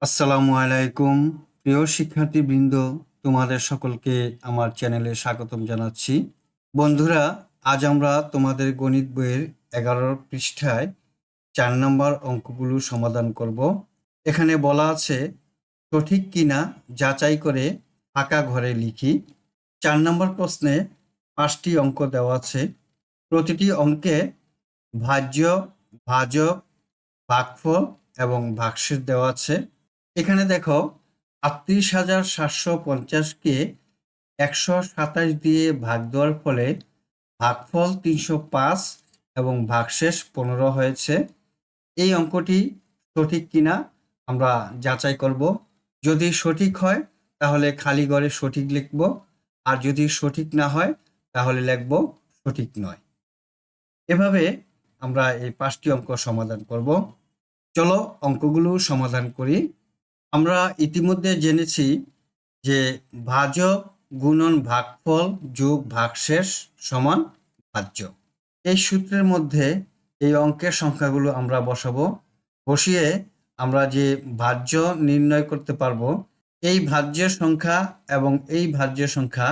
আসসালামু আলাইকুম প্রিয় শিক্ষার্থীবৃন্দ, তোমাদের সকলকে আমার চ্যানেলে স্বাগতম জানাচ্ছি। বন্ধুরা, আজ আমরা তোমাদের গণিত বইয়ের 11 পৃষ্ঠায় 4 নম্বর অঙ্কগুলো সমাধান করব। এখানে বলা আছে সঠিক কিনা যাচাই করে ফাঁকা ঘরে লিখি। 4 নম্বর প্রশ্নে 5টি অঙ্ক দেওয়া আছে। প্রতিটি অঙ্কে ভাজ্য, ভাজক, ভাগফল এবং ভাগশেষ দেওয়া আছে। এখানে দেখো ৩৮,৭৫০কে ১২৭ দিয়ে ভাগ দেওয়ার ফলে ভাগফল ৩০৫ এবং ভাগশেষ ১৫ হয়েছে। এই অঙ্কটি সঠিক কিনা আমরা যাচাই করব। যদি সঠিক হয় তাহলে খালি ঘরে সঠিক লিখব, আর যদি সঠিক না হয় তাহলে লিখব সঠিক নয়। এভাবে আমরা এই 5টি অঙ্ক সমাধান করব। চলো অঙ্কগুলো সমাধান করি। আমরা ইতিমধ্যে জেনেছি যে ভাজক গুণন ভাগফল যোগ ভাগশেষ সমান ভাজ্য। এই সূত্রের মধ্যে এই অঙ্কের সংখ্যাগুলো আমরা বসাবো। বসিয়ে আমরা যে ভাজ্য নির্ণয় করতে পারবো, এই ভাজ্যের সংখ্যা এবং এই ভাজ্যের সংখ্যা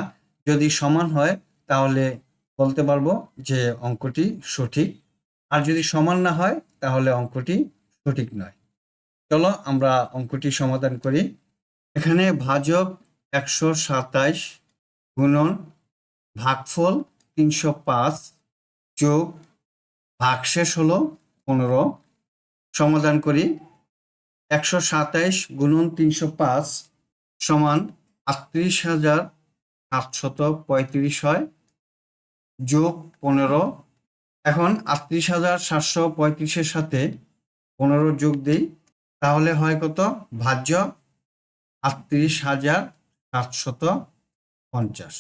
যদি সমান হয় তাহলে বলতে পারবো যে অঙ্কটি সঠিক, আর যদি সমান না হয় তাহলে অঙ্কটি সঠিক নয়। চলো আমরা অঙ্কটি সমাধান করি। এখানে ভাজক ১২৭ গুণন ভাগফল ৩০৫ যোগ ভাগশেষ হলো ১৫। সমাধান করি। ১২৭ গুণন ৩০৫ সমান ৩৮,৭৩৫ হয়, যোগ ১৫। এখন ৩৮,৭৩৫-এর সাথে ১৫ যোগ দিই, তাহলে হয় কত? ভাজ্য ৩৮,৭৫০।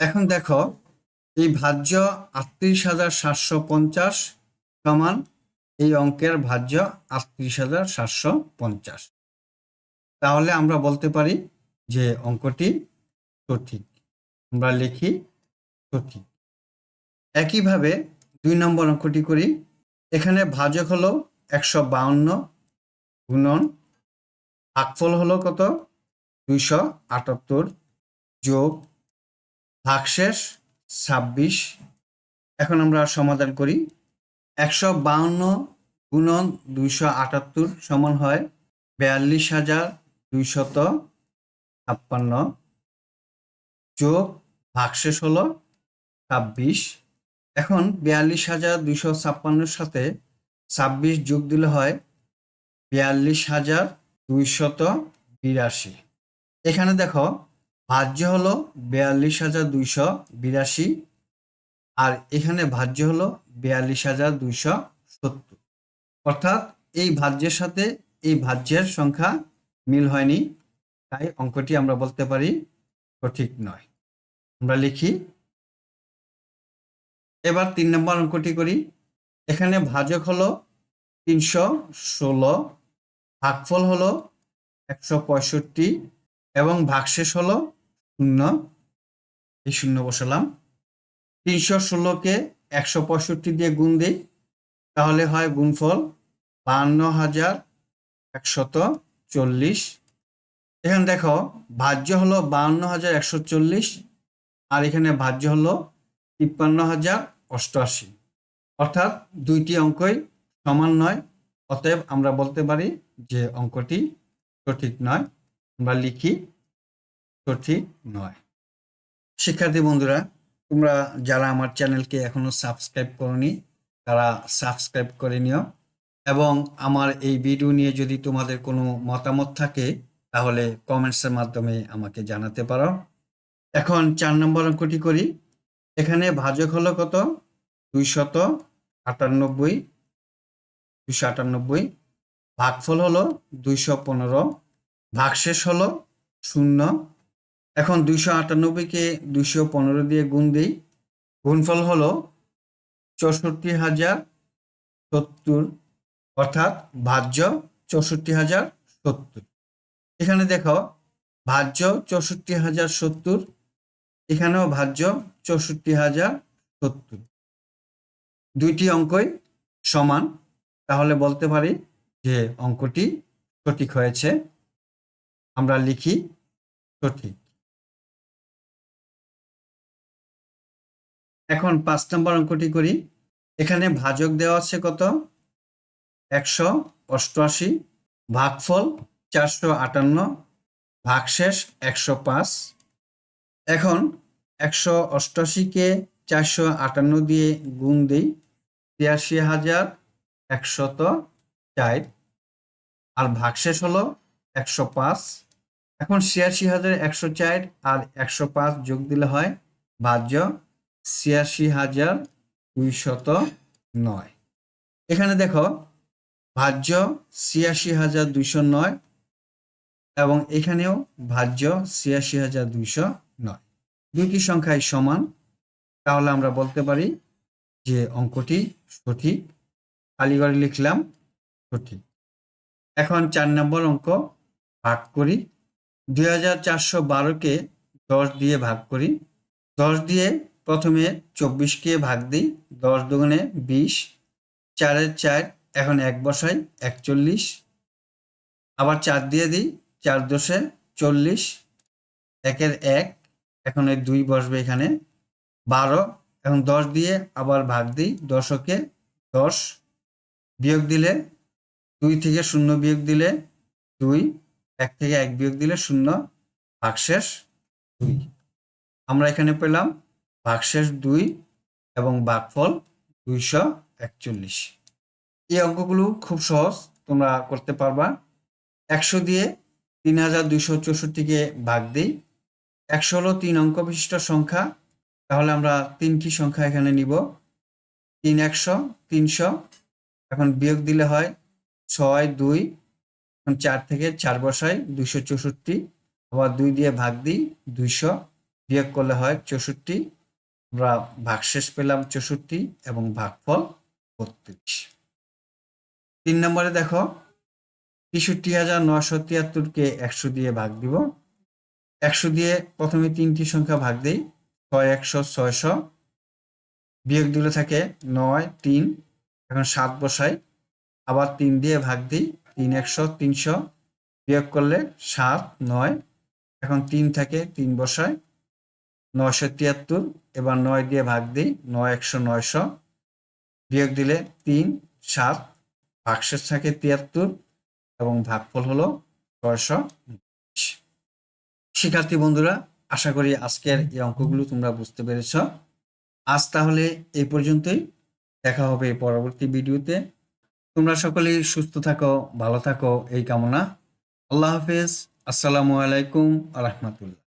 এখন দেখো এই ভাজ্য ৩৮,৭৫০ সমান এই অঙ্কের ভাজ্য ৩৮,৭৫০। তাহলে আমরা বলতে পারি যে অঙ্কটি সঠিক। আমরা লিখি সঠিক। একইভাবে 2 নম্বর অঙ্কটি করি। এখানে ভাজক হলো ১৫২ গুণন ভাগফল হলো কত? ২৭৮ যোগ ভাগশেষ ২৬। এখন আমরা সমাধান করি। ১৫২ গুণন ২৭৮ সমান হয় ৪২,২৫৬ যোগ ভাগশেষ হলো ২৬। এখন ৪২,২৫৬-এর সাথে ২৬ যোগ দিলে হয় ৪২,২৮২। এখানে দেখো ভাজ্য হলো ৪২,২৮২, আর এখানে ভাজ্য হলো ৪২,২৭০। অর্থাৎ এই ভাজ্যের সাথে এই ভাজ্যের সংখ্যা মিল হয়নি, তাই অঙ্কটি আমরা বলতে পারি সঠিক নয়। আমরা লিখি। এবার 3 নম্বর অঙ্কটি করি। এখানে ভাজক হলো ৩১৬, ভাগফল হলো ১৬৫ এবং ভাগশেষ হলো 0। এই 0 বসালাম। ৩১৬কে ১৬৫ দিয়ে গুণ দিই, তাহলে হয় গুণফল ৫২,১৪০। এখানে দেখো ভাজ্য হলো ৫২,১৪০, আর এখানে ভাজ্য হলো ৫৩,০৮৮। অর্থাৎ দুইটি অঙ্কই সমান নয়, অতএব আমরা বলতে পারি যে অঙ্কটি সঠিক নয়। আমরা লিখি সঠিক নয়। শিক্ষার্থী বন্ধুরা, তোমরা যারা আমার চ্যানেলকে এখনো সাবস্ক্রাইব করোনি তারা সাবস্ক্রাইব করে নিও, এবং আমার এই ভিডিও নিয়ে যদি তোমাদের কোনো মতামত থাকে তাহলে কমেন্টসের মাধ্যমে আমাকে জানাতে পারো। এখন 4 নম্বর অঙ্কটি করি। এখানে ভাজক হলো কত? 298, ভাগফল হলো 215, ভাগশেষ হলো 0। এখন 298কে 215 দিয়ে গুণ দিই, গুণফল হলো 64,070, অর্থাৎ ভাজ্য 64,070। এখানে দেখো ভাজ্য 64,070, এখানেও ভাজ্য 64,070। দুইটি অঙ্কই সমান, তাহলে বলতে পারি যে অঙ্কটি সঠিক হয়েছে, আমরা লিখি সঠিক। এখন 5 নম্বর অঙ্কটি করি। এখানে ভাজক দেওয়া আছে কত? 188, ভাগফল 458, ভাগশেষ 105। এখন 188-কে 458 দিয়ে গুণ দিই, ৮৬,১০৪, আর ভাগশেষ হলো 105। এখন ৮৬,১০৪ আর 105 যোগ দিলে হয় ভাজ্য ৮৬,২০৯। এখানে দেখো ভাজ্য ৮৬,২০৯ এবং এখানেও ভাজ্য ৮৬,২০৯, দুইটি সংখ্যাই সমান, তাহলে আমরা বলতে পারি যে অঙ্কটি সঠিক। খালি ঘরে লিখলাম সঠিক। এখন 4 নম্বর অঙ্ক ভাগ করি। ২৪১২-কে 10 দিয়ে ভাগ করি। 10 দিয়ে প্রথমে 24-কে ভাগ দিই, 10 দুগুণে 20, 4-এর 4, এখন 1 বসাই 41, আবার 4 দিয়ে দিই, 4 দশে 40, 1-এর 1, এখন এই 2 বসবে এখানে, 12, এখন 10 দিয়ে আবার ভাগ দিই, দশকে 10, বিয়োগ দিলে 2 থেকে 0 বিয়োগ দিলে 2, 1 থেকে 1 বিয়োগ দিলে 0, ভাগশেষ 2। আমরা এখানে পেলাম ভাগশেষ 2 এবং ভাগফল 241। এই অঙ্কগুলো খুব সহজ, তোমরা করতে পারবা। 100 দিয়ে 3264-কে ভাগ দিই। 100 হলো 3 অঙ্ক বিশিষ্ট সংখ্যা, তাহলে আমরা 3টি সংখ্যা এখানে নিব, 3 100, 300, এখন বিয়োগ দিলে হয় 6 2, এখন 4 থেকে 4 বসাই 264, আবার 2 দিয়ে ভাগ দিই 200, বিয়োগ করলে হয় 64, আমরা ভাগশেষ পেলাম 64 এবং ভাগফল 32। 3 নম্বরে দেখো ৬৩,৯৭৩-কে 100 দিয়ে ভাগ দিব। 100 দিয়ে প্রথমে 3টি সংখ্যা ভাগ দেই, 6 100 600, বিয়োগ দিলে থাকে 9 3, এখন 7 বসাই, আবার 3 দিয়ে ভাগ দিই, 3 100 300, বিয়োগ করলে 7 9, এখন 3 থাকে 3 বসাই, 973, এবার 9 দিয়ে ভাগ দিই, 9 100 900, বিয়োগ দিলে 3 7, ভাগশেষ থাকে 73 এবং ভাগফল হলো 600। শিক্ষার্থী বন্ধুরা, আশা করি আজকের এই অঙ্কগুলো তোমরা বুঝতে পেরেছ। আজ তাহলে এই পর্যন্তই, দেখা হবে পরবর্তী ভিডিওতে। তোমরা সকলেই সুস্থ থাকো, ভালো থাকো এই কামনা। আল্লাহ হাফেজ। আসসালামু আলাইকুম ওয়া রাহমাতুল্লাহ।